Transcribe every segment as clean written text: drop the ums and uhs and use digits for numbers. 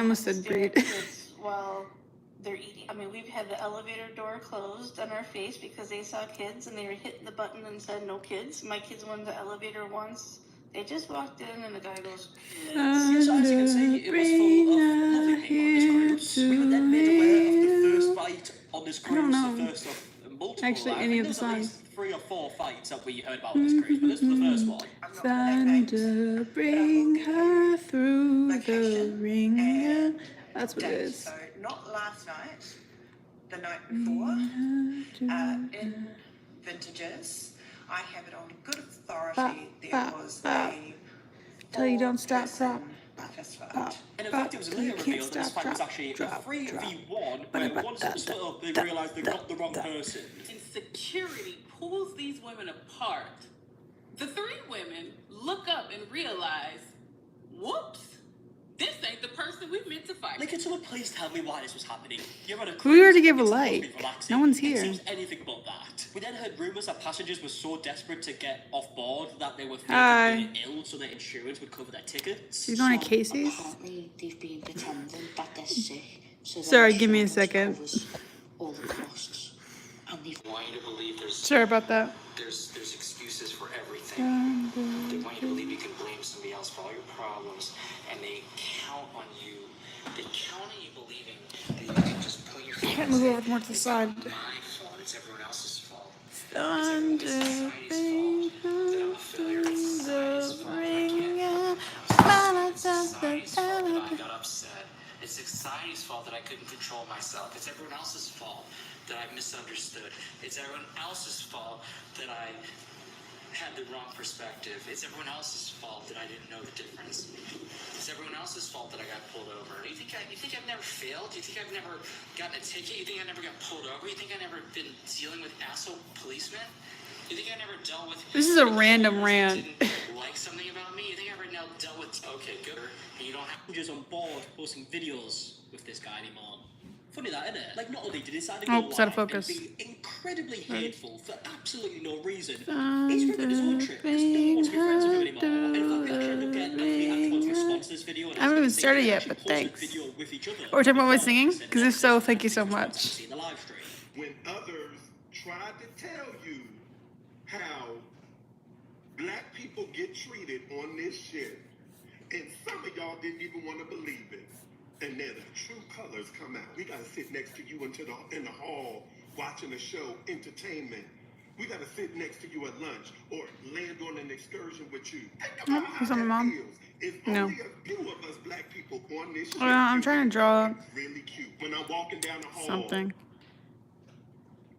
almost said stare at breed. kids while they're eating. I mean, we've had the elevator door closed on our face because they saw kids and they were hitting the button and said no kids. My kids went in the elevator once. They just walked in and the guy goes, Yes, as you can see, it was full of lovely people on this cruise. We were then made aware of the first fight on this cruise, the first of multiple. Actually, any of the songs. 3 or 4 fights that we heard about on this cruise, but this was the first one. Thunder, bring her through the ringer. That's what it is. So not last night, the night before, in Vintages, I have it on good authority. There was a Till you don't stop, drop. And in fact, it was later revealed that this fight was actually a 3v1, where once it was split up, they realised they got the wrong person. And security pulls these women apart. The 3 women look up and realize, whoops, this ain't the person we meant to fight. Like, can someone please tell me why this was happening? You're on a cruise. We already gave a it's light. supposed to be relaxing. No one's It here. seems anything but that. We then heard rumours that passengers were so desperate to get off board that they were Hi. faking ill so their insurance would cover their tickets. She's going to Casey's. Apparently, they've been pretending that they're sick. So Sorry, give me a second. All the costs. And they've want you to believe Sorry about that. there's excuses for everything. They want you to believe you can blame somebody else for all your problems, and they count on you. They count on you believing that you can just put your Can't move over more to the side. It's not my fault. It's everyone else's fault. Thunder, Society's fault that I'm a failure. It's society's fault that I can't. It's society's fault that I got upset. It's society's fault that I couldn't control myself. It's everyone else's fault that I misunderstood. It's everyone else's fault that I had the wrong perspective. It's everyone else's fault that I didn't know the difference. It's everyone else's fault that I got pulled over. You think I've never failed? You think I've never gotten a ticket? You think I never got pulled over? You think I've never been dealing with asshole policemen? You think I never dealt with... This is a random rant. Didn't like something about me? You think I ever now dealt with... Okay, good. And you don't have... Passengers on board posting videos with this guy anymore. Funny that, isn't it? Like, not only did he decide to go it's out of live focus. and be incredibly hateful for absolutely no reason, he's ruined his own trip because no one wants to be friends with him anymore. And in fact, we actually ended up getting the actual response to this video. And I haven't even they started yet, actually but posted thanks. video with each other. Are we talking about my singing? Because if so, thank you so much. See in the live stream. When others tried to tell you how black people get treated on this ship, and some of y'all didn't even want to believe it. And then the true colors come out. We got to sit next to you in the hall watching a show, entertainment. We got to sit next to you at lunch or land on an excursion with you. Think about how that Mom? feels. It's No. only a few of us black people on this ship. I'm trying to draw really cute. When I'm walking down the hall something.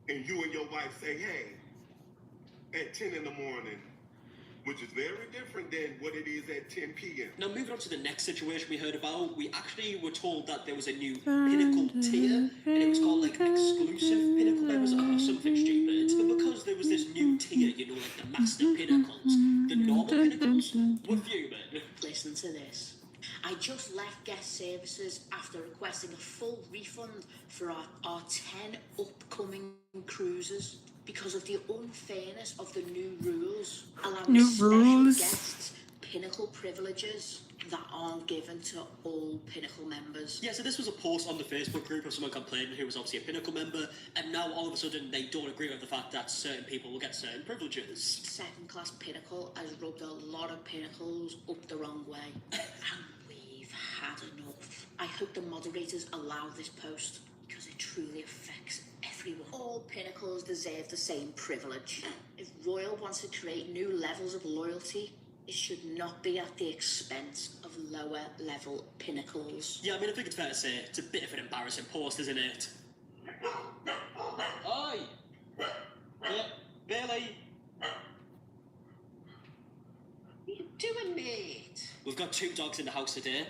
and you and your wife say, hey, at 10 in the morning, which is very different than what it is at 10 p.m. Now, moving on to the next situation we heard about, we actually were told that there was a new pinnacle tier, and it was called like an exclusive pinnacle members or something stupid. But because there was this new tier, you know, like the master pinnacles, the normal pinnacles were fuming. Listen to this. I just left guest services after requesting a full refund for our 10 upcoming cruises because of the unfairness of the new rules allowing special guests pinnacle privileges that aren't given to all pinnacle members. Yeah, so this was a post on the Facebook group of someone complaining who was obviously a pinnacle member, and now all of a sudden they don't agree with the fact that certain people will get certain privileges. Second class pinnacle has rubbed a lot of pinnacles up the wrong way. And we've had enough. I hope the moderators allow this post because it truly affects everyone. All pinnacles deserve the same privilege. If Royal wants to create new levels of loyalty, it should not be at the expense of lower level pinnacles. Yeah, I mean, I think it's fair to say it's a bit of an embarrassing post, isn't it? Oi! Yeah, Billy! What are you doing, mate? We've got 2 dogs in the house today,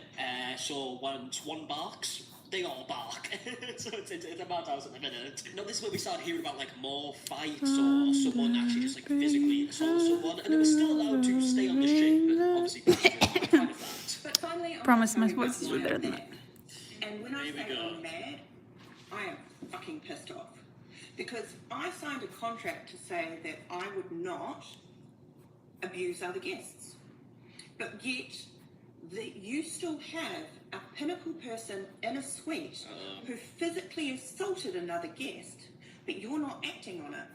so once one barks, they all bark. So it's a mad house at the minute. Now, this is where we started hearing about, like, more fights or someone actually just, like, physically assault someone, and they were still allowed to stay on the ship, but obviously kind of that. But finally, Promise my voices were better than that. And when I say I'm mad, I am fucking pissed off. Because I signed a contract to say that I would not abuse other guests. But yet, that you still have a pinnacle person in a suite who physically assaulted another guest, but you're not acting on it.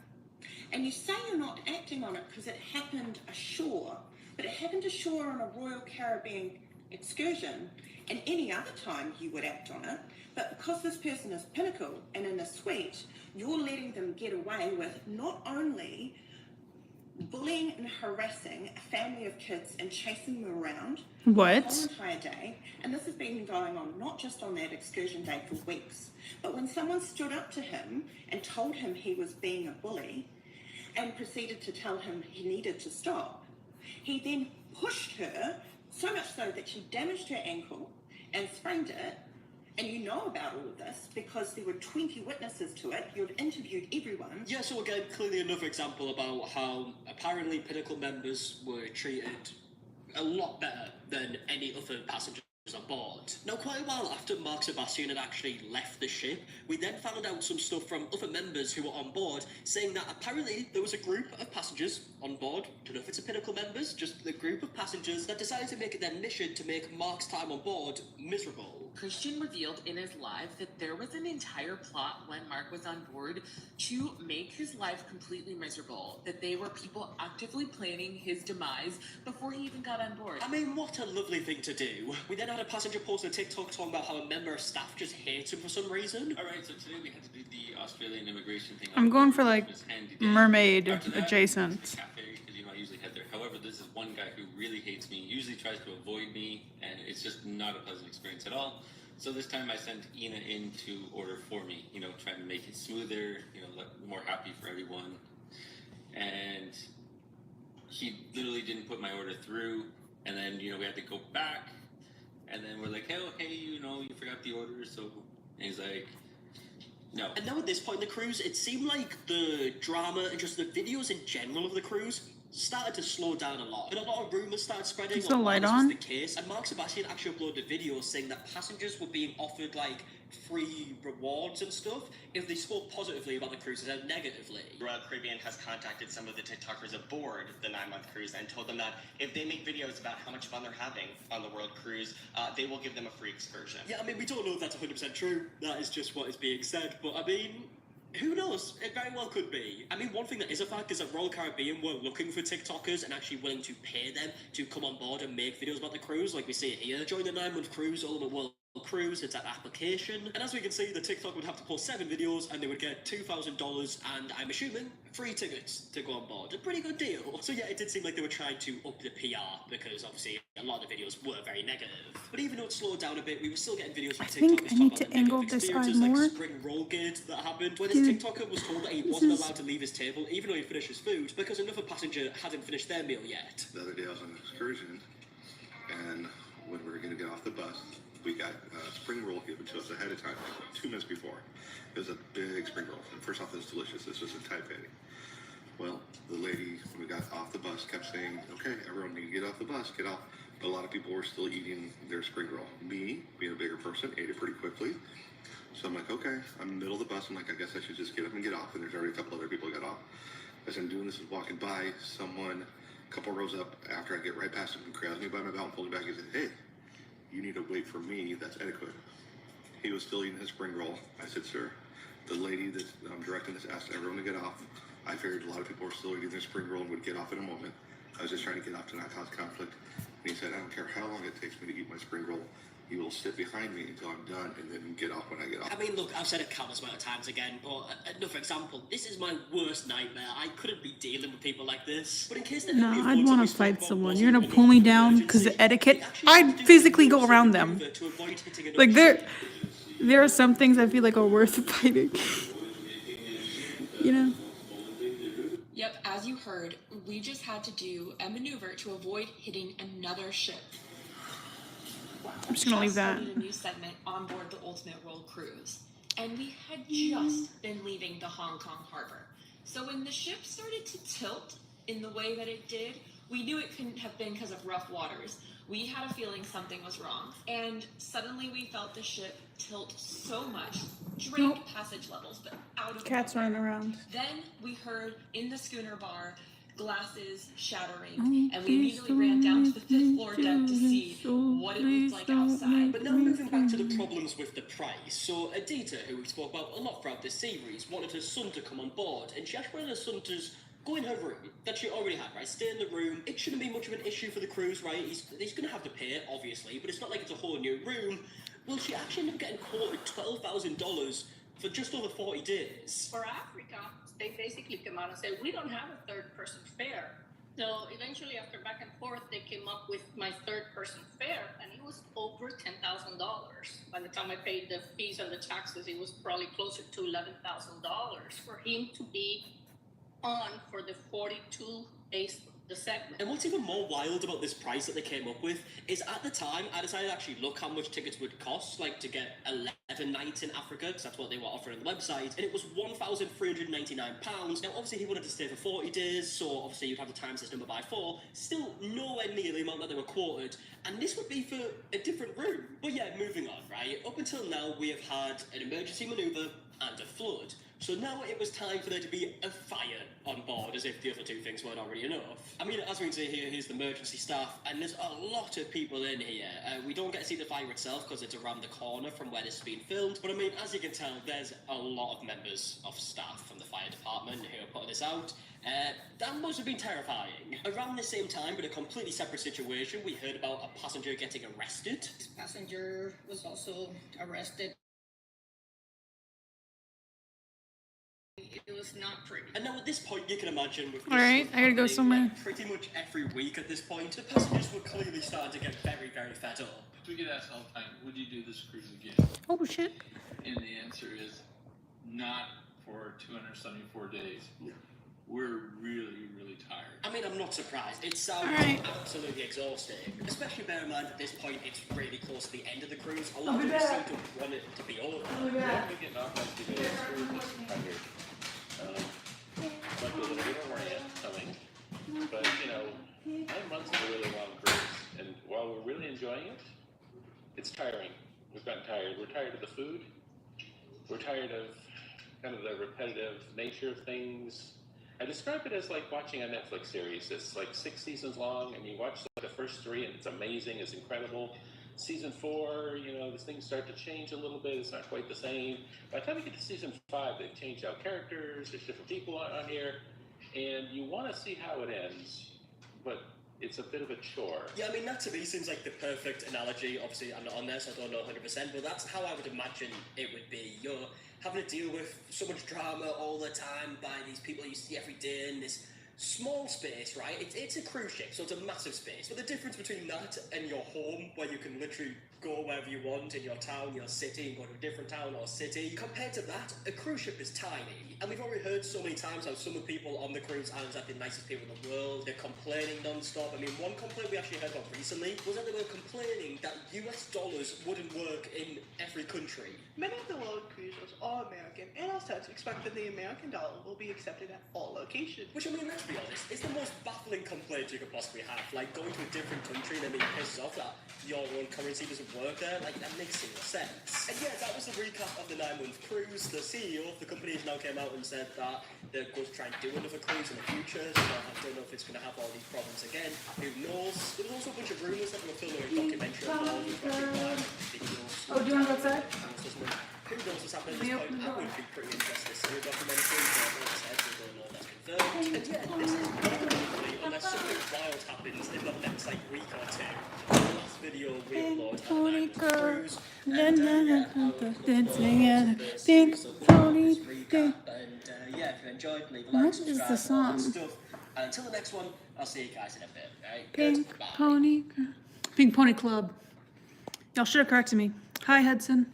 And you say you're not acting on it because it happened ashore, but it happened ashore on a Royal Caribbean excursion, and any other time you would act on it. But because this person is pinnacle and in a suite, you're letting them get away with not only bullying and harassing a family of kids and chasing them around What? the whole entire day. And this has been going on not just on that excursion day for weeks, but when someone stood up to him and told him he was being a bully and proceeded to tell him he needed to stop, he then pushed her so much so that she damaged her ankle and sprained it. And you know about all of this because there were 20 witnesses to it. You've interviewed everyone. Yeah, so again, clearly another example about how apparently Pinnacle members were treated a lot better than any other passengers on board. Now, quite a while after Mark Sebastian had actually left the ship, we then found out some stuff from other members who were on board, saying that apparently there was a group of passengers on board, don't know if it's a Pinnacle members, just a group of passengers that decided to make it their mission to make Mark's time on board miserable. Christian revealed in his live that there was an entire plot when Mark was on board to make his life completely miserable, that they were people actively planning his demise before he even got on board. I mean, what a lovely thing to do. We then had a passenger post a TikTok talking about how a member of staff just hates him for some reason. Alright, so today we had to do the Australian immigration thing. I'm going for like It was handy dandy. mermaid After that, adjacent. the cafe, because I usually head there. However, this is one guy who really hates me, usually tries to avoid me, and it's just not a pleasant experience at all. So this time I sent Ina in to order for me, trying to make it smoother, more happy for everyone. And he literally didn't put my order through, and then, we had to go back, and then we're like, hey, you forgot the order, so, and he's like, no. And now at this point in the cruise, it seemed like the drama and just the videos in general of the cruise started to slow down a lot. And a lot of rumours started spreading Is the on light this on? was the case. And Mark Sebastian actually uploaded a video saying that passengers were being offered like free rewards and stuff if they spoke positively about the cruise instead of negatively. Royal Caribbean has contacted some of the TikTokers aboard the 9-month cruise and told them that if they make videos about how much fun they're having on the world cruise, they will give them a free excursion. Yeah, I mean, we don't know if that's 100% true. That is just what is being said. But I mean, who knows? It very well could be. I mean, one thing that is a fact is that Royal Caribbean were looking for TikTokers and actually willing to pay them to come on board and make videos about the cruise, like we see it here. Join the 9-month cruise, Ultimate World Cruise, it's an application. And as we can see, the TikTok would have to post 7 videos and they would get $2,000 and I'm assuming free tickets to go on board. A pretty good deal. So yeah, it did seem like they were trying to up the PR because obviously a lot of the videos were very negative. But even though it slowed down a bit, we were still getting videos from I TikTokers think I need talking to about angle negative this eye experiences more. like spring roll gate that happened, where this Dude, TikToker was told that he this wasn't is- allowed to leave his table even though he finished his food because another passenger hadn't finished their meal yet. The other day I was on an excursion, and when we were going to get off the bus, we got a spring roll given to us ahead of time, like 2 minutes before. It was a big spring roll. And first off, it was delicious. This was a Thai patty. Well, the lady, when we got off the bus, kept saying, okay, everyone need to get off the bus, get off. But a lot of people were still eating their spring roll. Me, being a bigger person, ate it pretty quickly. So I'm like, okay, I'm in the middle of the bus. I'm like, I guess I should just get up and get off. And there's already a couple other people who got off. As I'm doing this and walking by, someone, a couple rows up after I get right past him, grabs me by my belt and pulls me back and said, hey, you need to wait for me. That's etiquette. He was still eating his spring roll. I said, sir, the lady that I'm directing this asked everyone to get off. I figured a lot of people were still eating their spring roll and would get off in a moment. I was just trying to get off to not cause conflict. And he said, I don't care how long it takes me to eat my spring roll. You will sit behind me until I'm done and then get off when I get off. I mean, look, I've said it countless amount of times again, but another example, this is my worst nightmare. I couldn't be dealing with people like this. But in case that No, I'd want to fight someone. You're gonna pull me down because of etiquette. I'd physically go around them. Like there are some things I feel like are worth fighting. You know. Yep, as you heard, we just had to do a maneuver to avoid hitting another ship. I'm just gonna leave that. Started a new segment on board the Ultimate World Cruise, and we had just been leaving the Hong Kong harbor. So when the ship started to tilt in the way that it did, we knew it couldn't have been because of rough waters. We had a feeling something was wrong, and suddenly we felt the ship tilt so much, drained passage levels, but out of Cats nowhere. running around. Then we heard in the schooner bar glasses shattering, and we immediately ran down to the 5th floor deck to see what it looked like outside. But now moving back to the problems with the price. So Adita, who we spoke about a lot throughout this series, wanted her son to come on board, and she asked whether her son to go in her room that she already had, right? Stay in the room. It shouldn't be much of an issue for the cruise, right? He's going to have to pay it, obviously, but it's not like it's a whole new room. Will she actually end up getting quoted $12,000 for just over 40 days? For Africa, they basically came out and said, we don't have a third-person fare. So eventually, after back and forth, they came up with my third-person fare, and it was over $10,000. By the time I paid the fees and the taxes, it was probably closer to $11,000 for him to be on for the 42 days the segment. And what's even more wild about this price that they came up with is at the time I decided to actually look how much tickets would cost, like to get 11 nights in Africa, because that's what they were offering on the website, and it was £1,399. Now obviously he wanted to stay for 40 days, so obviously you'd have to times this number by 4, still nowhere near the amount that they were quoted, and this would be for a different room. But yeah, moving on, right? Up until now we have had an emergency manoeuvre and a flood. So now it was time for there to be a fire on board, as if the other two things weren't already enough. I mean, as we can see here, here's the emergency staff, and there's a lot of people in here. We don't get to see the fire itself because it's around the corner from where this is being filmed. But I mean, as you can tell, there's a lot of members of staff from the fire department who are putting this out. That must have been terrifying. Around the same time, but a completely separate situation, we heard about a passenger getting arrested. This passenger was also arrested. It was not pretty. And now at this point, you can imagine with this Alright, I gotta go somewhere. pretty much every week at this point, the passengers were clearly starting to get very, very fed up. We get asked all the time, would you do this cruise again? Oh shit. And the answer is not for 274 days. No. We're really, really tired. I mean, I'm not surprised. It sounds absolutely exhausting. Especially bear in mind at this point, it's really close to the end of the cruise. A lot of people seem to want it to be over. Yeah, we get knocked out today. Cruise is tired. Might be a little bit of rain coming. But, 9 months is a really long cruise. And while we're really enjoying it, it's tiring. We've gotten tired. We're tired of the food. We're tired of kind of the repetitive nature of things. I describe it as like watching a Netflix series. It's like 6 seasons long, and you watch like the first 3, and it's amazing, it's incredible. Season 4, the things start to change a little bit. It's not quite the same. By the time we get to season 5, they've changed out characters. There's different people on here, and you want to see how it ends, but it's a bit of a chore. Yeah, I mean, that to me seems like the perfect analogy. Obviously, I'm not on there, so I don't know 100%, but that's how I would imagine it would be. You're having to deal with so much drama all the time by these people you see every day in this small space, right? It's a cruise ship, so it's a massive space. But the difference between that and your home, where you can literally go wherever you want in your town, your city, and go to a different town or city, compared to that, a cruise ship is tiny. And we've already heard so many times how some of the people on the cruise islands are the nicest people in the world. They're complaining non-stop. I mean, one complaint we actually heard about recently was that they were complaining that US dollars wouldn't work in every country. Many of the world cruisers are American, and as such expect that the American dollar will be accepted at all locations. Which, I mean, let's be honest, is the most baffling complaint you could possibly have. Like, going to a different country and then being pissed off that your own currency doesn't work there. Like, that makes zero sense. And yeah, that was the recap of the 9-month cruise. The CEO of the company has now came out and said that they're going to try and do another cruise in the future. So I don't know if it's going to have all these problems again. Who knows? There was also a bunch of rumours that they were filming a documentary on all these videos. Oh, do you want to go outside? Who knows what's happening at this point? I would be pretty interested to see a documentary, but like I said, we don't know if that's confirmed. And yeah, this is probably, unless something wild happens in the next week or two, the last video we upload on the cruise. And Pink pony girl. And yeah, if you enjoyed, leave a like, What is the subscribe, all that song? stuff. And until the next one, I'll see you guys in a bit. Right? Pink Goodbye. pony girl. Pink Pony Club. Y'all should have corrected me. Hi, Hudson.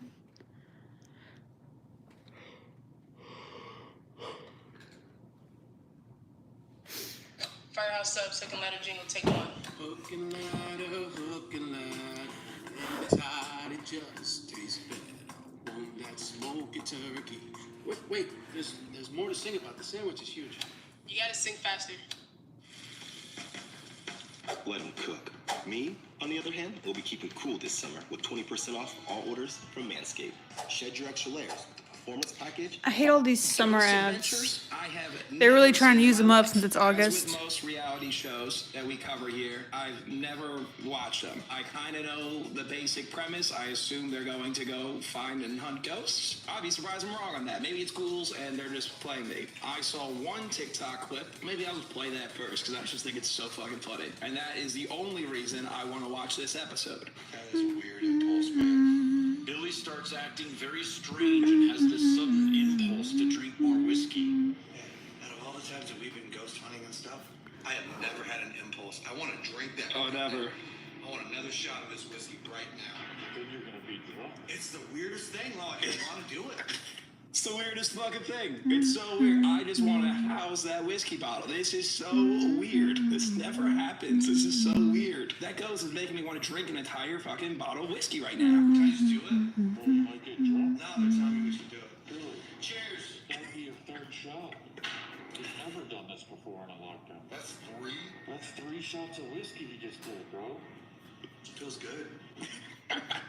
Firehouse sub, second ladder jingle, take 1. Hook and ladder, and tied it just tastes better. Want that smoky turkey. Wait, there's more to sing about. The sandwich is huge. You gotta sing faster. Let them cook. Me, on the other hand, will be keeping cool this summer with 20% off all orders from Manscaped. Shed your extra layers with the performance package. I hate all these summer Ghost ads. Adventures, I have They're really never trying to seen use in them my up life. since it's As August. with most reality shows that we cover here, I've never watched them. I kind of know the basic premise. I assume they're going to go find and hunt ghosts. I'd be surprised I'm wrong on that. Maybe it's ghouls and they're just playing me. I saw one TikTok clip. Maybe I'll just play that first because I just think it's so fucking funny. And that is the only reason I want to watch this episode. That is a weird impulse, man. Billy starts acting very strange and has this sudden impulse to drink more whiskey. Out of all the times that we've been ghost hunting and stuff, I have never had an impulse. I want to drink that. Oh, never. I want another shot of this whiskey right now. Then you're gonna be drunk. It's the weirdest thing, like I want to do it. It's the weirdest fucking thing. It's so weird. I just want to house that whiskey bottle. This is so weird. This never happens. This is so weird. That ghost is making me want to drink an entire fucking bottle of whiskey right now. Can I just do it? Well, you might get drunk. No, they're telling me we should do it. Billy, Cheers. that'll be your third shot. You've never done this before in a lockdown. That's 3. That's 3 shots of whiskey you just did, bro. Feels good.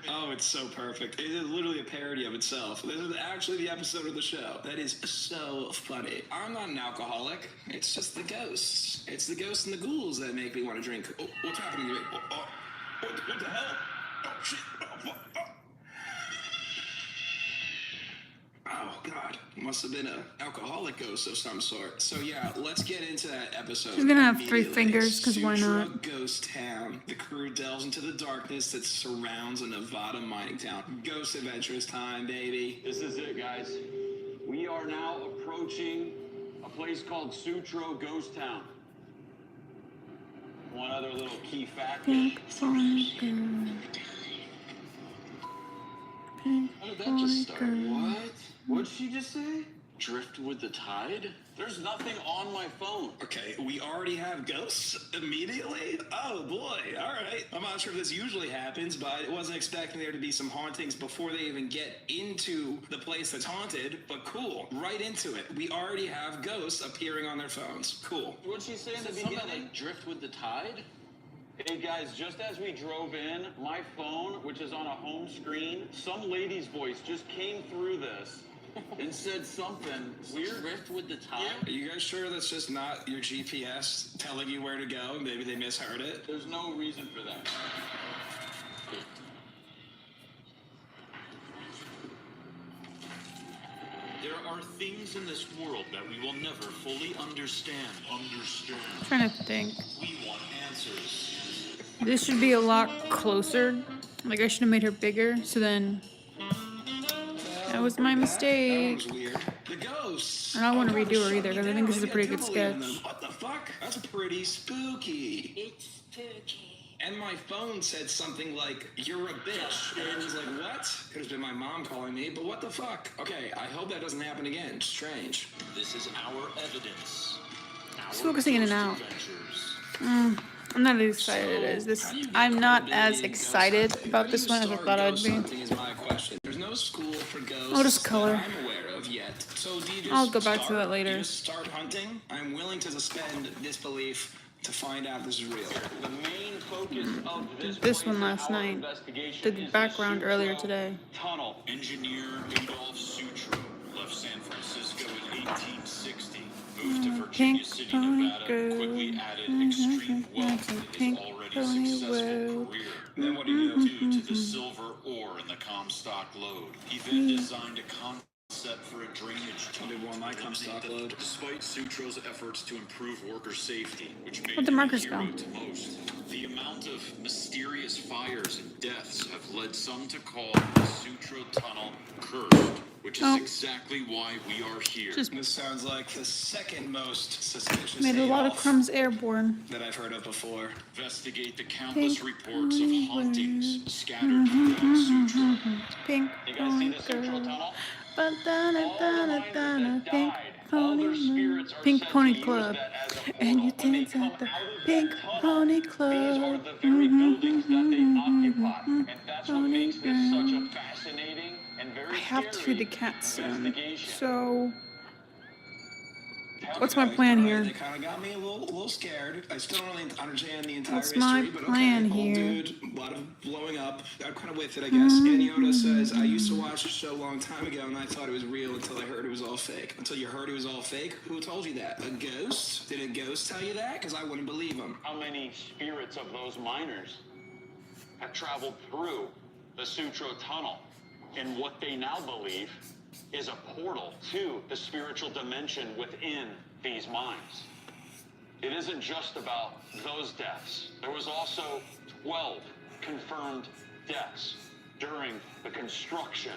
Oh, it's so perfect. It is literally a parody of itself. This is actually the episode of the show. That is so funny. I'm not an alcoholic. It's just the ghosts. It's the ghosts and the ghouls that make me want to drink. Oh, what's happening to me? What the hell? Oh, shit. Oh, God. Must have been an alcoholic ghost of some sort. So, yeah, let's get into that episode. She's gonna have 3 immediately. fingers, 'cause why Sutro not? Ghost Town. The crew delves into the darkness that surrounds a Nevada mining town. Ghost Adventures time, baby. This is it, guys. We are now approaching a place called Sutro Ghost Town. One other little key fact. Pink pony girl. Pink How did that pony just start? girl. What? What'd she just say? Drift with the tide? There's nothing on my phone. Okay, we already have ghosts immediately? Oh boy, alright. I'm not sure if this usually happens, but I wasn't expecting there to be some hauntings before they even get into the place that's haunted, but cool. Right into it. We already have ghosts appearing on their phones. Cool. What'd she say in the beginning? Like drift with the tide? Hey guys, just as we drove in, my phone, which is on a home screen, some lady's voice just came through this and said something weird. Drift with the tide? Are you guys sure that's just not your GPS telling you where to go? Maybe they misheard it? There's no reason for that. There are things in this world that we will never fully understand. I'm trying to think. We want answers. This should be a lot closer. Like, I should have made her bigger, so then... That was my mistake. That was weird. The ghosts. I don't want to Oh, redo her shut either, me because I down. think this is a Maybe pretty I good do believe in sketch. them. What the fuck? That's pretty spooky. It's spooky. And my phone said something like, "You're a bitch." And I was like, what? Could have been my mom calling me, but what the fuck? Okay, I hope that doesn't happen again. Strange. This is our evidence. It's focusing in and out. I'm not as excited as this. I'm not as excited about this one as I thought I'd be. Something is my question. There's no school for ghosts I'll just color. that I'm aware of yet. So do you just I'll go back to start- that later. you just start hunting? I'm willing to suspend disbelief to find out this is real. The main focus of This one last night. Did the background earlier today. tunnel. Engineer Adolf Sutro left San Francisco in 1860, moved to Virginia Pink City, pony Nevada, girl. quickly added extreme wealth to his Pink already pony successful world. career. Then what do due to the silver ore in the Comstock lode? He then designed a concept for a drainage tunnel. They won my Comstock load. Despite Sutro's efforts to improve worker safety, which made Where'd the him a markers hero go? to most, the amount of mysterious fires and deaths have led some to call the Sutro Tunnel cursed, which is Oh. exactly why we are here. This sounds like the second most suspicious Made a lot of Adolf crumbs airborne. that I've heard of before. Investigate the countless Pink reports of pony hauntings scattered throughout Sutro. Pink You guys see pony the Sutro girl. Tunnel? Ba-da-da-da-da-da. Pink All their pony spirits are Pink said pony to use club. that as a And you portal. When they dance come at the out of Pink that tunnel, pony these are club. the very buildings that they occupy, and that's what makes this such a fascinating and very I have to feed the cat soon. So What's my plan here? They kind of got me a little scared. I still don't really understand the entire What's history, my but plan okay, here? old dude, a lot of blowing up. I'm kind of with it, I guess. And Yoda says, I used to watch the show a long time ago, and I thought it was real until I heard it was all fake. Until you heard it was all fake? Who told you that? A ghost? Did a ghost tell you that? Because I wouldn't believe him. How many spirits of those miners have traveled through the Sutro Tunnel in what they now believe is a portal to the spiritual dimension within these mines? It isn't just about those deaths. There was also 12 confirmed deaths during the construction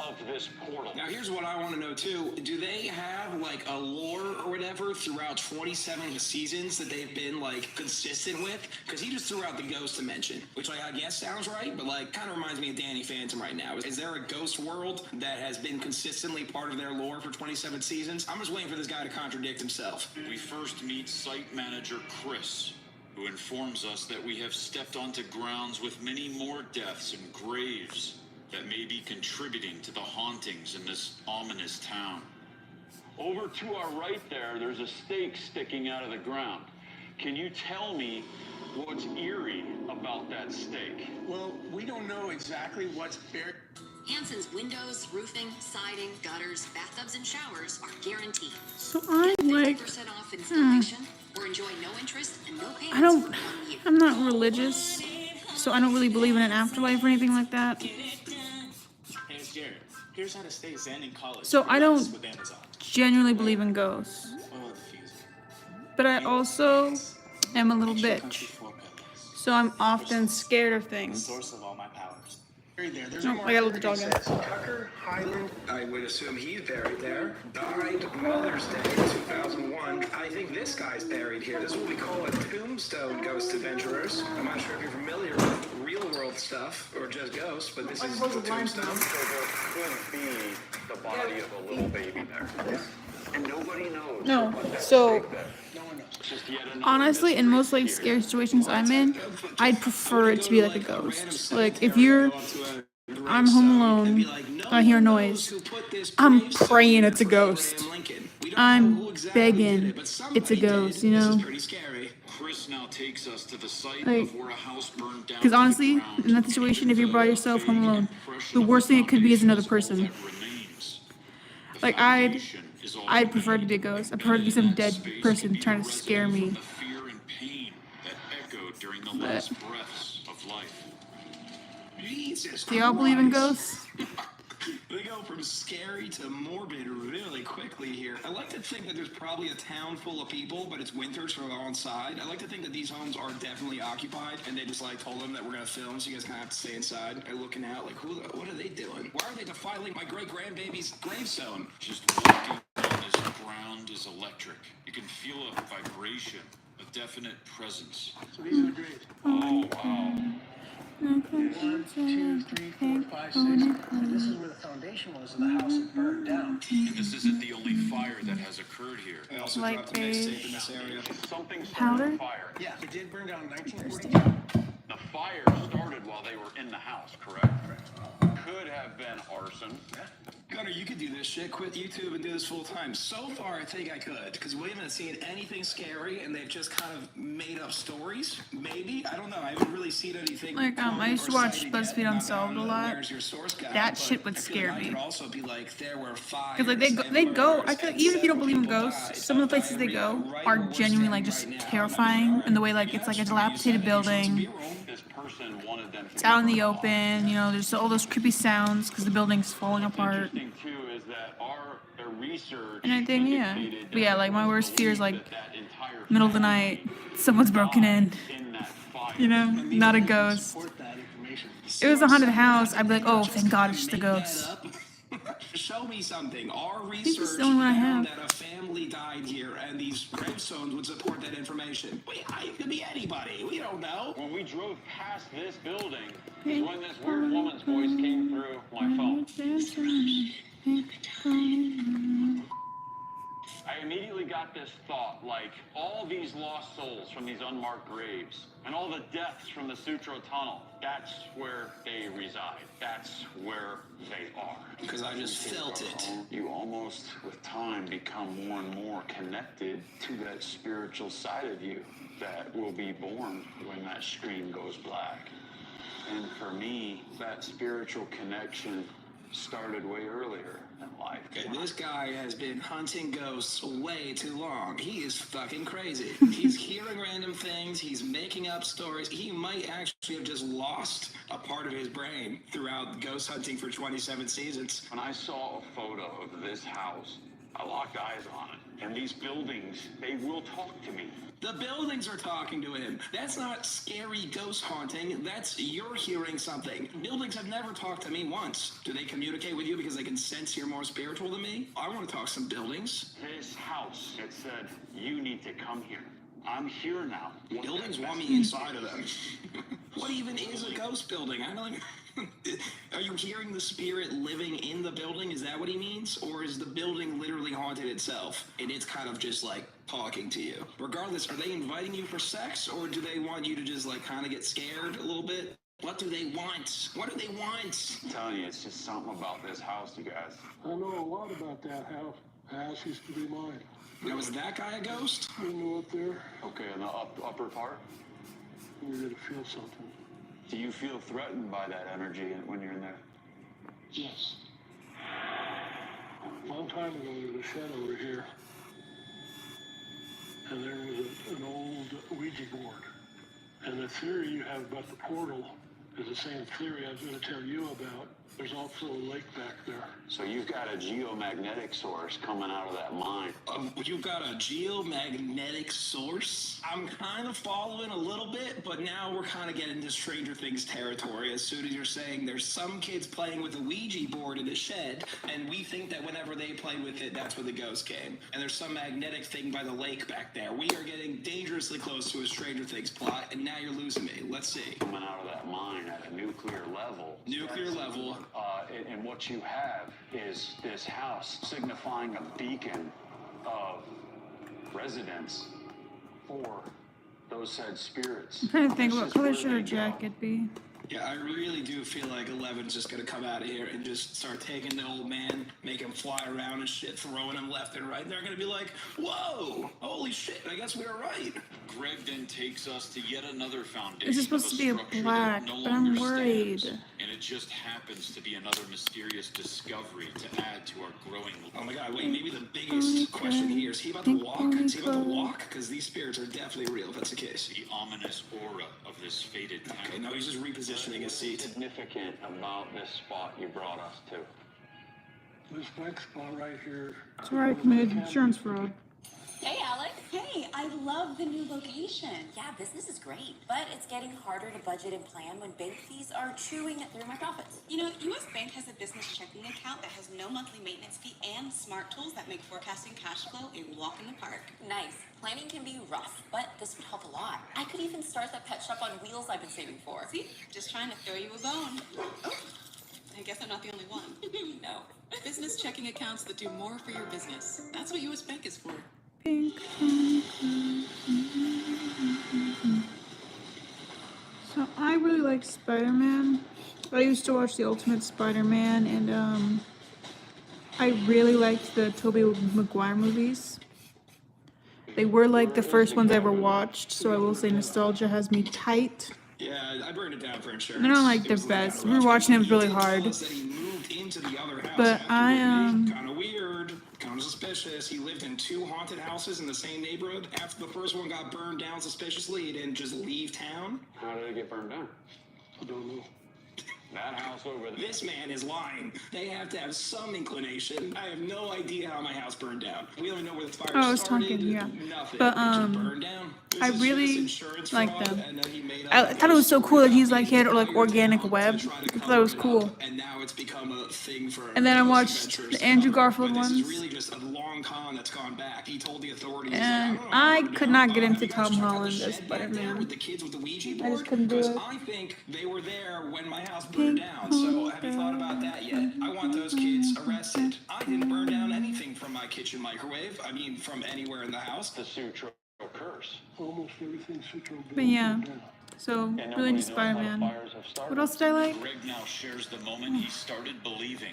of this portal. Now, here's what I want to know, too. Do they have, like, a lore or whatever throughout 27 seasons that they've been, like, consistent with? Because he just threw out the ghost dimension, which, like, I guess sounds right, but, like, kind of reminds me of Danny Phantom right now. Is there a ghost world that has been consistently part of their lore for 27 seasons? I'm just waiting for this guy to contradict himself. We first meet site manager Chris, who informs us that we have stepped onto grounds with many more deaths and graves that may be contributing to the hauntings in this ominous town. Over to our right there's a stake sticking out of the ground. Can you tell me what's eerie about that stake? Well, we don't know exactly what's buried. Hansen's windows, roofing, siding, gutters, bathtubs, and showers are guaranteed. So I'm like, 50% off installation, or enjoy no interest and no payments I don't, for 1 year. I'm not religious, so I don't really believe in an afterlife or anything like that. Hey, it's Jared. Here's how to stay zen in college. So I don't with Amazon. genuinely believe in ghosts, but I also am a little bitch. So I'm often scared of things. Source of all my powers. There's Oh, I gotta let the dog in. Tucker Highland, I would assume he's buried there. Died Mother's Day in 2001. I think this guy's buried here. This is what we call a tombstone, ghost adventurers. I'm not sure if you're familiar with real world stuff or just ghosts, but this is a tombstone. So there could be the body of a little baby there. And nobody knows. No, what that so stake there. Just yet another honestly, in most like scary situations I'm in, I'd prefer it to be like a ghost. Like if I'm home alone, I hear a noise, I'm praying it's a ghost. I'm begging it's a ghost, you know? Chris now takes us to the site Like, of where a house burned down. because honestly, in that situation, if you're by yourself home alone, the worst thing it could be is another person. Like I'd prefer to be a ghost. I prefer to be some dead person trying to scare me. The fear and pain that echoed during the last breaths of life. Jesus Do y'all believe in ghosts? They go from scary to morbid really quickly here. I like to think that there's probably a town full of people, but it's winter, so they're all inside. I like to think that these homes are definitely occupied, and they just like told them that we're gonna film, so you guys kind of have to stay inside. They're looking out like, what are they doing? Why are they defiling my great-grandbaby's gravestone? Just walking on this ground is electric. You can feel a vibration, a definite presence. So these are the grades. Oh, wow. 1, 2, 3, 4, 5, 6. And this is where the foundation was of the house that burned down. And this isn't the only fire that has occurred here. I also Like dropped a mixtape in this area. Something started Powder? a fire. Yeah, it did burn down in 1942. The fire started while they were in the house, correct? Could have been arson. Gunnar, you could do this shit. Quit YouTube and do this full time. So far, I think I could, because we haven't seen anything scary, and they've just kind of made up stories. Maybe, I don't know. I haven't really seen anything. Like I used to watch BuzzFeed Unsolved a lot. That shit would scare me. Also be like there were fires. Because like they go. I feel like even if you don't believe in ghosts, some of the places they go are genuinely like just terrifying in the way like it's like a dilapidated building. This person wanted them It's out in the open. You know, there's all those creepy sounds because the building's falling apart. Interesting too is that their research And I think indicated but yeah, like my worst fear is like that entire middle of the night, someone's broken in. You know, not a ghost. If it was a haunted house, I'd be like, oh, thank God, it's just a ghost. Show me something. Our This is research the only one I found have. that a family died here, and these gravestones would support that information. It could be anybody. We don't know. When we drove past this building is when this weird woman's voice came through my phone. I immediately got got this thought, like, all these lost souls from these unmarked graves, and all the deaths from the Sutro Tunnel, that's where they reside. That's where they are. Because I just felt it. You almost, with time, become more and more connected to that spiritual side of you that will be born when that screen goes black. And for me, that spiritual connection started way earlier in life. Okay, this guy has been hunting ghosts way too long. He is fucking crazy. He's hearing random things. He's making up stories. He might actually have just lost a part of his brain throughout ghost hunting for 27 seasons. When I saw a photo of this house, I locked eyes on it. And these buildings, they will talk to me. The buildings are talking to him. That's not scary ghost haunting. That's you're hearing something. Buildings have never talked to me once. Do they communicate with you because they can sense you're more spiritual than me? I want to talk some buildings. This house, it said, you need to come here. I'm here now. Buildings want me inside of them. What even is a ghost building? I don't. Are you hearing the spirit living in the building? Is that what he means? Or is the building literally haunted itself and it's kind of just like talking to you? Regardless, are they inviting you for sex or do they want you to just like kind of get scared a little bit? What do they want? What do they want? I'm telling you, it's just something about this house, you guys. I know a lot about that house. The house used to be mine. Now, is that guy a ghost? You know up there? Okay, in the upper part? You're gonna feel something. Do you feel threatened by that energy when you're in there? Yes. A long time ago, there was a shed over here. And there was an old Ouija board. And the theory you have about the portal is the same theory I was going to tell you about. There's also a lake back there. So you've got a geomagnetic source coming out of that mine. You've got a geomagnetic source? I'm kind of following a little bit, but now we're kind of getting into Stranger Things territory as soon as you're saying there's some kids playing with a Ouija board in a shed, and we think that whenever they played with it, that's where the ghost came. And there's some magnetic thing by the lake back there. We are getting dangerously close to a Stranger Things plot, and now you're losing me. Let's see. Coming out of that mine at a nuclear level. Nuclear level. And what you have is this house signifying a beacon of residence for those said spirits. I'm trying to think what color should her jacket be. Yeah, I really do feel like Eleven's just gonna come out of here and just start taking the old man, make him fly around and shit, throwing him left and right. And they're gonna be like, whoa, holy shit, I guess we were right. Greg then takes us to yet another foundation. This is supposed to be a black, but I'm worried. And it just happens to be another mysterious discovery to add to our growing. Oh my god, wait, maybe the biggest question here is he about to walk? Is he about to walk? Because these spirits are definitely real if that's the case. The ominous aura of this fated town. Okay, no, he's just repositioning his seat. Significant about this spot you brought us to. This next spot right here. It's where I committed insurance fraud. Hey, Alex. Hey, I love the new location. Yeah, business is great, but it's getting harder to budget and plan when bank fees are chewing through my profits. You know, U.S. Bank has a business checking account that has no monthly maintenance fee and smart tools that make forecasting cash flow a walk in the park. Nice. Planning can be rough, but this would help a lot. I could even start that pet shop on wheels I've been saving for. See? Just trying to throw you a bone. Oh, I guess I'm not the only one. No. Business checking accounts that do more for your business. That's what U.S. Bank is for. Pink. So I really like Spider-Man. I used to watch the Ultimate Spider-Man, and I really liked the Tobey Maguire movies. They were like the first ones I ever watched, so I will say nostalgia has me tight. Yeah, I burned it down for insurance. They're not like the best. Rewatching them was really hard. But I kind of weird, kind of suspicious. He lived in 2 haunted houses in the same neighborhood. After the first one got burned down suspiciously, he didn't just leave town. How did it get burned down? I don't know. That house over there. This man is lying. They have to have some inclination. I have no idea how my house burned down. We don't know where the fire started. I was talking, yeah. Nothing. But It just burned down. I really like fraud, them. and then he made I up thought it was so cool that he had like organic web. I thought it was cool. And now it's become a thing for. And then I watched the Andrew Garfield This is ones, really just a long con that's gone back. He told the authorities. and I could not get into Tom Holland as Spider-Man. With the kids with the Ouija I board, just couldn't do it. I think they were there when my house burned down. So have you thought about that yet? I want those kids arrested. I didn't burn down anything from my kids' kitchen microwave. I mean, from anywhere in the house. The Sutro curse. Almost everything Sutro built. But yeah, went down. so And really nobody into knows how the Spider-Man. fires have started. What else did I like? Greg now shares the moment he started believing,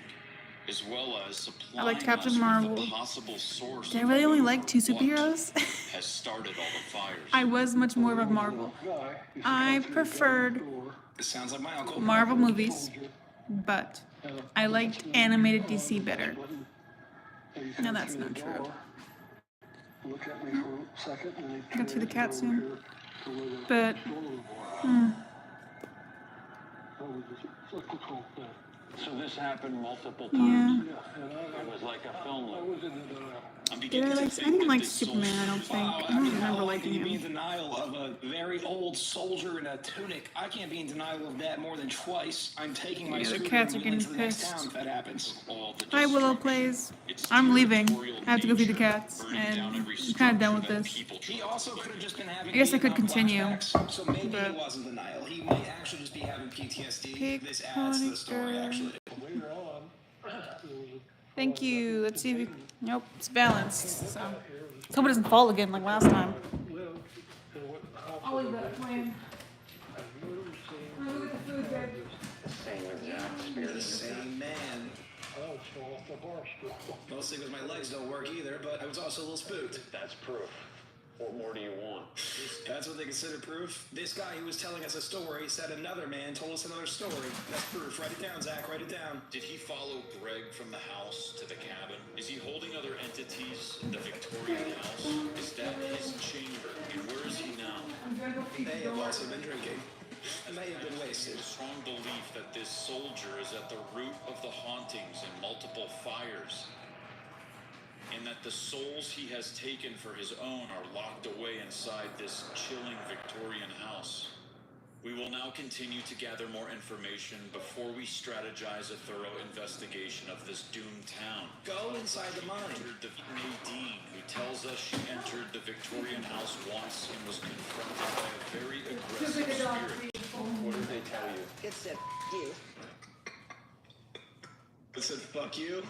as well as supplying I like Captain us Marvel. with the possible source Did I of really only who like or 2 what superheroes? has started all the fires. I was much more of a Marvel. I preferred It sounds like my uncle. Marvel movies, but I liked animated DC better. No, that's not true. Look at me for a second, and they I'll get to the cat turned soon. over to where the But, door was. hmm. That was a cyclical thing. So this happened multiple Yeah. times. Yeah, and It was like a film I loop. was in the denial. Did I like? I didn't like Superman. I don't think. Wow, I don't how remember can liking you be in him. denial of a very old soldier in a tunic? I can't be in denial of that more than twice. I'm taking my Yeah, the scooter cats are and wheeling getting to the next pissed. town if that happens. Hi, Willow plays. I'm leaving. I have to go feed the cats, and I'm kind of done with this. He also could have just been having I guess I could Vietnam continue, flashbacks, so maybe but- he was in denial. He might actually just be having PTSD. This adds to the story, actually. Later on, there was Thank you. Let's see if we... Nope, it's balanced, so... Let's hope it doesn't fall again like last time. I'll leave that playing. Look at the food, babe. Same exact spirit. The same man. I was fall off the bar stool. Mostly because my legs don't work either, but I was also a little spooked. That's proof. What more do you want? That's what they consider proof. This guy who was telling us a story said another man told us another story. That's proof. Write it down, Zach. Write it down. Did he follow Greg from the house to the cabin? Is he holding other entities in the Victorian house? Is that his chamber? And where is he now? They have also been drinking. I may have been wasted. Strong belief that this soldier is at the root of the hauntings and multiple fires, and that the souls he has taken for his own are locked away inside this chilling Victorian house. We will now continue to gather more information before we strategize a thorough investigation of this doomed town. Go inside the mind. Nadine, who tells us she entered the Victorian house once and was confronted by a very aggressive spirit. What did they tell you? It said, you. It said, fuck you.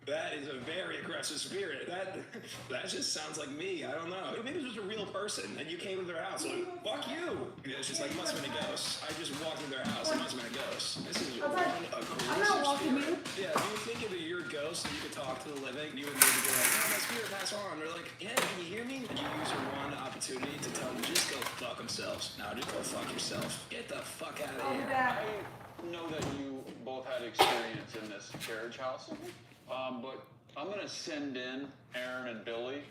That is a very aggressive spirit. That just sounds like me. I don't know. Maybe it was just a real person, and you came to their house. Like, fuck you. It's just like, it must have been a ghost. I just walked into their house. It must have been a ghost. This is one aggressive spirit. Yeah, do you think if you're a ghost and you could talk to the living, you would maybe be like, oh, that spirit pass on. They're like, yeah, can you hear me? And you use your one opportunity to tell them, just go fuck themselves. No, just go fuck yourself. Get the fuck out of here. I know that you both had experience in this carriage house, but I'm going to send in Aaron and Billy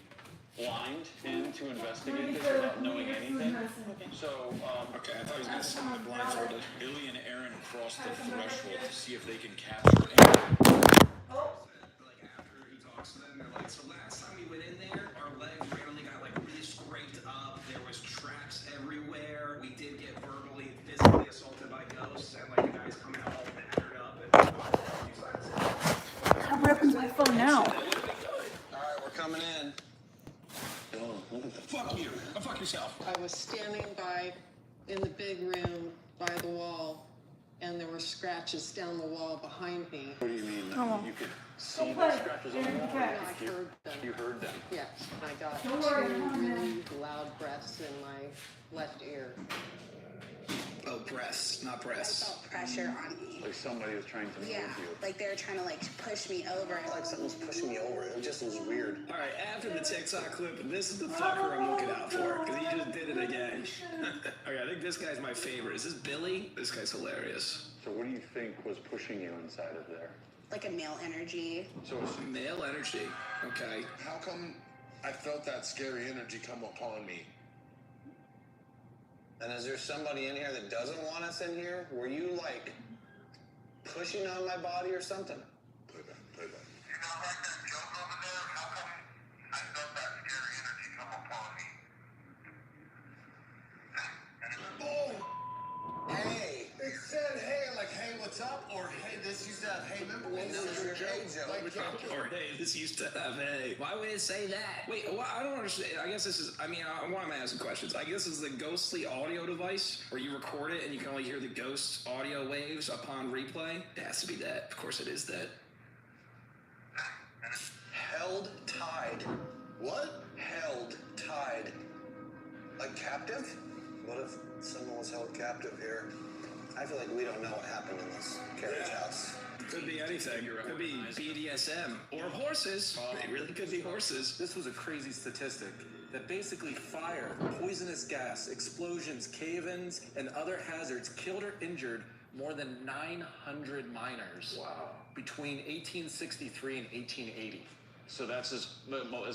blind in to investigate this without knowing anything. So, okay, I thought he was going to send them blindfolded. Billy and Aaron cross the threshold to see if they can capture Aaron. Like after he talks to them, they're like, so last time we went in there, our legs randomly got like really scraped up. There was tracks everywhere. We did get verbally, physically assaulted by ghosts, and like the guys coming out all battered up. What happens to my phone now? Alright, we're coming in. Fuck you. Go fuck yourself. I was standing by in the big room by the wall, and there were scratches down the wall behind me. what do you mean? Oh. You could see the scratches on the wall? No, I heard them. You heard them? Yes, and I got Don't worry, two I'm really loud breaths in my left ear. Oh, breasts, not breasts. Felt pressure on me. Like somebody was trying to move Yeah, you. like they were trying to like push me over. Like something was pushing me over. It just was weird. Alright, after the TikTok clip, this is the fucker I'm looking out for, because he just did it again. Okay, I think this guy's my favorite. Is this Billy? This guy's hilarious. So what do you think was pushing you inside of there? Like a male energy. So it's male energy. Okay. How come I felt that scary energy come upon me? And is there somebody in here that doesn't want us in here? Were you like pushing on my body or something? Play that, play that. You know, like that joke over there? How come I felt that scary energy come upon me? Oh! Hey! It said hey, like hey, what's up? Or hey, this used to have hey, remember when this was your hey joke? Or hey, this used to have hey. Why would it say that? Wait, well, I don't understand. I guess this is, I mean, I want to ask some questions. I guess this is the ghostly audio device where you record it and you can only hear the ghost audio waves upon replay. It has to be that. Of course it is that. held tied. What? Held tied. Like captive? What if someone was held captive here? I feel like we don't know what happened in this carriage house. Could be anything. Could be BDSM or horses. It really could be horses. This was a crazy statistic that basically fire, poisonous gas, explosions, cave-ins, and other hazards killed or injured more than 900 miners. Wow. Between 1863 and 1880. So that's as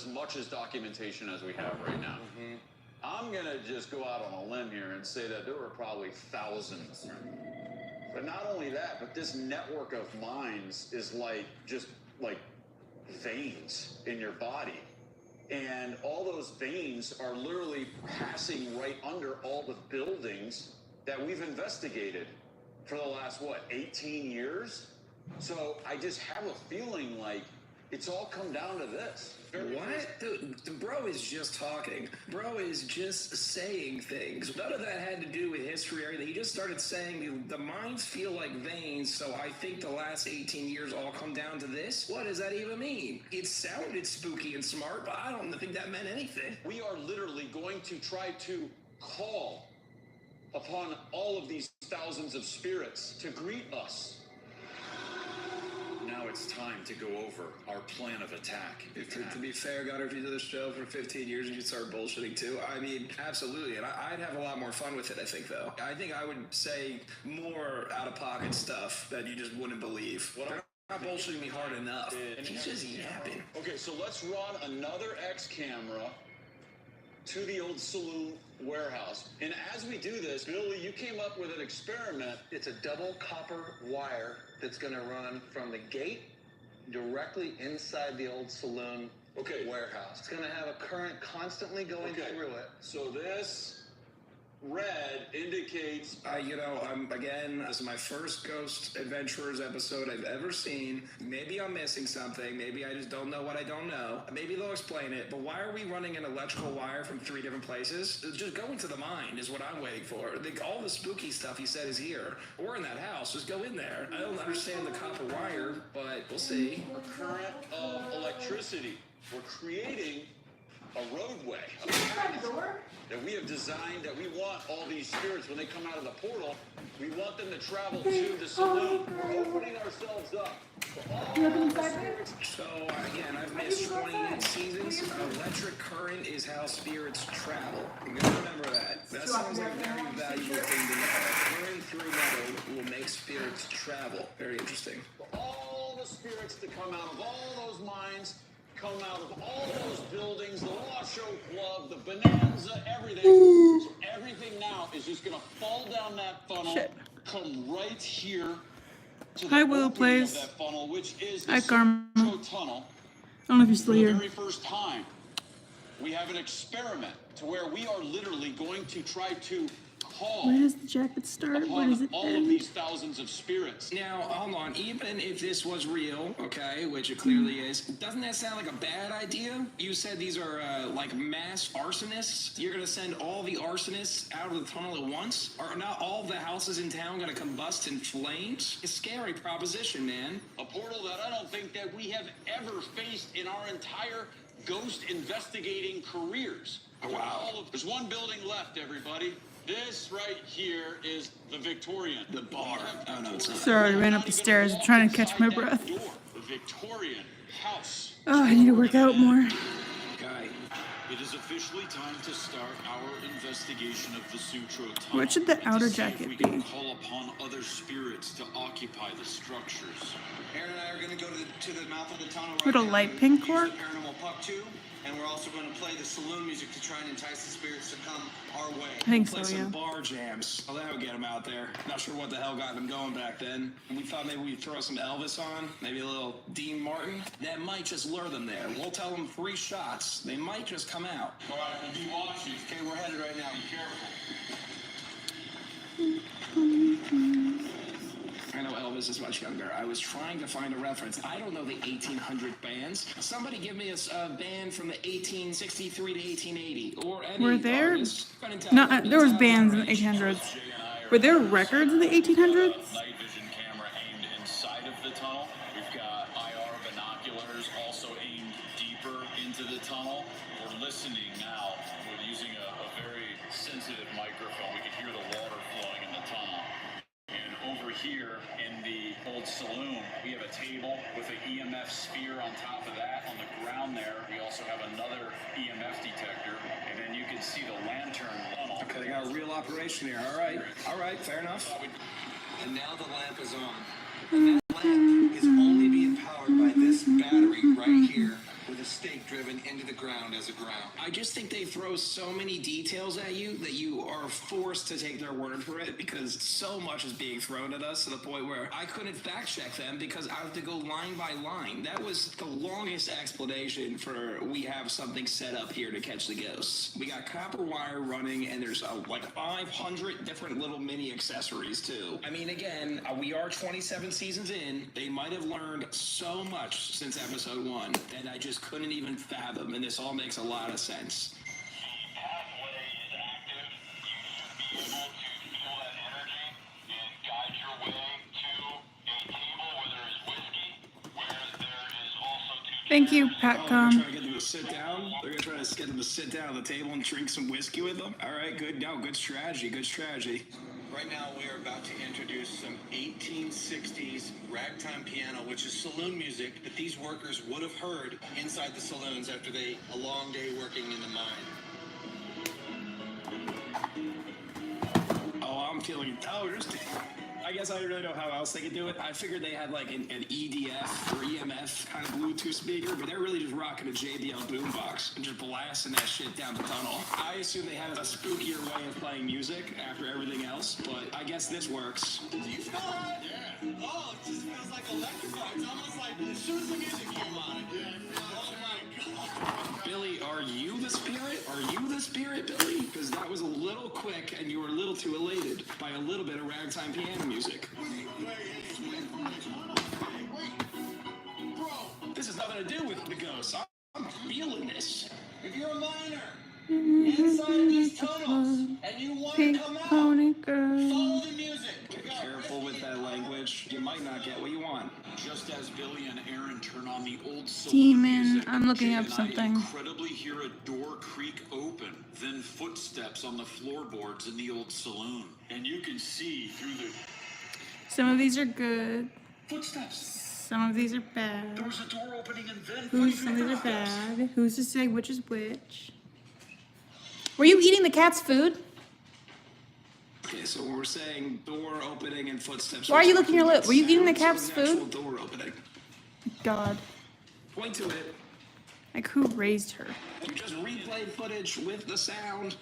much as documentation as we have right now. Mm-hmm. I'm gonna just go out on a limb here and say that there were probably thousands. But not only that, but this network of mines is like veins in your body. And all those veins are literally passing right under all the buildings that we've investigated for the last, 18 years? So I just have a feeling like it's all come down to this. What? The bro is just talking. Bro is just saying things. None of that had to do with history or anything. He just started saying the mines feel like veins, so I think the last 18 years all come down to this. What does that even mean? It sounded spooky and smart, but I don't think that meant anything. We are literally going to try to call upon all of these thousands of spirits to greet us. Now it's time to go over our plan of attack. To be fair, Gunner, if you do this show for 15 years and you start bullshitting too, I mean, absolutely. And I'd have a lot more fun with it, I think, though. I think I would say more out-of-pocket stuff that you just wouldn't believe. They're not bullshitting me hard enough. And he's just yapping. Okay, so let's run another X camera to the old saloon warehouse. And as we do this, Billy, you came up with an experiment. It's a double copper wire that's going to run from the gate directly inside the old saloon warehouse. It's going to have a current constantly going through it. So this red indicates... Again, this is my first Ghost Adventurers episode I've ever seen. Maybe I'm missing something. Maybe I just don't know what I don't know. Maybe they'll explain it. But why are we running an electrical wire from 3 different places? Just go into the mine is what I'm waiting for. All the spooky stuff he said is here. Or in that house. Just go in there. I don't understand the copper wire, but we'll see. A current of electricity. We're creating a roadway. That we have designed, that we want all these spirits, when they come out of the portal, we want them to travel to the saloon. We're opening ourselves up for all the spirits. So, again, I've missed 28 seasons. Electric current is how spirits travel. I'm going to remember that. That sounds like a very valuable thing to know. Current through metal will make spirits travel. Very interesting. For all the spirits to come out of all those mines, come out of all those buildings, the Washoe Club, the Bonanza, everything. So everything now is just going to fall down that funnel, come right here to the opening of that funnel, which is the Central Tunnel. I don't know if you're still For the here. very first time, we have an experiment to where we are literally going to try to call Where does the jacket start? Where does it all end? of these thousands of spirits. Now, hold on. Even if this was real, okay, which it clearly is, doesn't that sound like a bad idea? You said these are like mass arsonists. You're going to send all the arsonists out of the tunnel at once? Are not all the houses in town going to combust in flames? It's a scary proposition, man. A portal that I don't think that we have ever faced in our entire ghost investigating careers. Wow. There's one building left, everybody. This right here is the Victorian. The bar. Oh, no, it's not. Sorry, I ran up the stairs. I'm trying to catch my breath. The Victorian house. Oh, I need to work out more. Guy, it is officially time to start our investigation of the Sutro Tunnel. What should the and to outer see if jacket we can be? call upon other spirits to occupy the structures. Aaron and I are going to go to the mouth of the tunnel right With a now. light pink Use cord? the paranormal puck too, and we're also going to play the saloon music to try and entice the spirits to come our way. I think Play so, some yeah. bar jams. Oh, that would get them out there. Not sure what the hell got them going back then. We thought maybe we'd throw some Elvis on, maybe a little Dean Martin. That might just lure them there. We'll tell them 3 shots. They might just come out. All right, we'll be watching. Okay, we're headed right now. Be careful. I know Elvis is much younger. I was trying to find a reference. I don't know the 1800 bands. Somebody give me a band from the 1863 to 1880 or any Were there? artist. No, there was bands in the 1800s. Were there records in the 1800s? Night vision camera aimed inside of the tunnel. We've got IR binoculars also aimed deep into the tunnel. We're listening now. We're using a very sensitive microphone. We can hear the water flowing in the tunnel. And over here in the old saloon, we have a table with an EMF sphere on top of that. On the ground there, we also have another EMF detector. And then you can see the lantern tunnel. Okay, they got a real operation here. All right, fair enough. And now the lamp is on. And that lamp is only being powered by this battery right here with a stake driven into the ground as a ground. I just think they throw so many details at you that you are forced to take their word for it because so much is being thrown at us to the point where I couldn't fact check them because I have to go line by line. That was the longest explanation for we have something set up here to catch the ghosts. We got copper wire running and there's like 500 different little mini accessories too. I mean, again, we are 27 seasons in. They might have learned so much since episode 1 that I just couldn't even fathom, and this all makes a lot of sense. Thank you, Patcom. They're trying to get them to sit down. They're going to try to get them to sit down at the table and drink some whiskey with them. All right, good. No, good strategy. Good strategy. Right now, we are about to introduce some 1860s ragtime piano, which is saloon music that these workers would have heard inside the saloons after a long day working in the mine. Oh, I'm feeling. Oh, I guess I don't really know how else they could do it. I figured they had like an EDF or EMF kind of Bluetooth speaker, but they're really just rocking a JBL boombox and just blasting that shit down the tunnel. I assume they had a spookier way of playing music after everything else, but I guess this works. Do you feel that? Yeah. Oh, it just feels like electrified. It's almost like as soon as the music came on. Oh my God. Billy, are you the spirit? Are you the spirit, Billy? Because that was a little quick and you were a little too elated by a little bit of ragtime piano music. Bro, this has nothing to do with the ghosts. I'm feeling this. If you're a miner inside of these tunnels and you want to come out, follow the music. Be careful with that language. You might not get what you want. Just as Billy and Aaron turn on the old Demon, I'm looking up something. I incredibly hear a door creak open, then footsteps on the floorboards in the old saloon. And you can see through the... Some of these are good. Footsteps. Some of these are bad. There was a door opening and then... Some of these are bad. Who's to say which is which? Were you eating the cat's food? Okay, so we're saying door opening and footsteps. Why are you licking your lip? Were you eating the cat's food? Door opening. God. Point to it. Like, who raised her? You just replayed footage with the sound.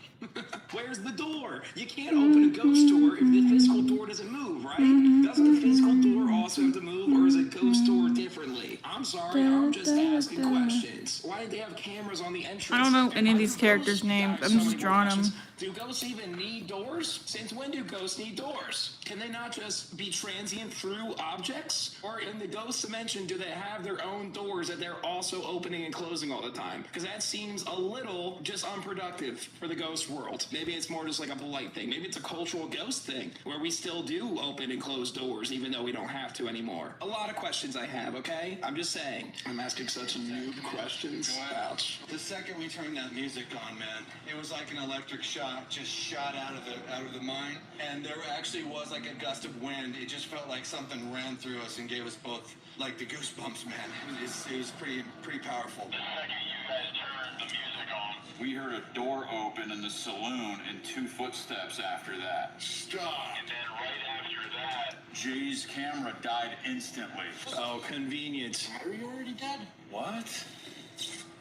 Where's the door? You can't open a ghost door if the physical door doesn't move, right? Doesn't the physical door also have to move, or is a ghost door differently? I'm sorry, I'm just asking questions. Why did they have cameras on the entrance? I don't know any of these characters' names. I'm just drawing them. Do ghosts even need doors? Since when do ghosts need doors? Can they not just be transient through objects? Or in the ghost dimension, do they have their own doors that they're also opening and closing all the time? Because that seems a little just unproductive for the ghost world. Maybe it's more just like a polite thing. Maybe it's a cultural ghost thing where we still do open and close doors even though we don't have to anymore. A lot of questions I have, okay? I'm just saying. I'm asking such noob questions. Ouch. The second we turned that music on, man, it was like an electric shot just shot out of the mine. And there actually was like a gust of wind. It just felt like something ran through us and gave us both like the goosebumps, man. It was pretty powerful. The second you guys turned the music on, we heard a door open in the saloon and 2 footsteps after that. Stop. And then right after that, Jay's camera died instantly. Oh, convenient. Are you already dead? What?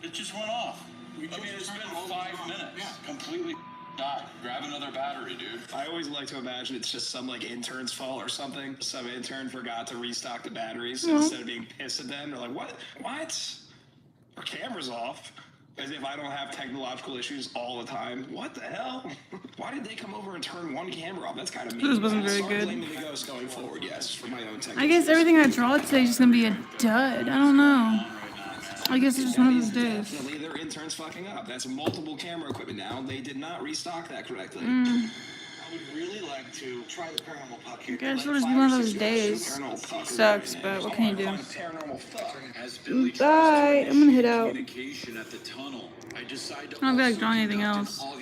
It just went off. I mean, it's been 5 minutes. Yeah. Completely died. Grab another battery, dude. I always like to imagine it's just some like intern's fault or something. Some intern forgot to restock the batteries instead of being pissed at them. They're like, what? Our camera's off. As if I don't have technological issues all the time. What the hell? Why did they come over and turn one camera off? That's kind of mean. This wasn't very good. Blaming the ghost going forward, yes, for my own technical I guess everything I draw today is just gonna be a dud. I don't know. I guess it's just one of those days. Definitely, their intern's fucking up. That's multiple camera equipment now. They did not restock that correctly. I would really like to try the paranormal puck I here. guess Like it'll just be 5 one or of those 6 days. Sucks, but what can you do? Bye. I'm gonna head out. Communication at the tunnel. I decide to I don't feel like also drawing anything conduct an else.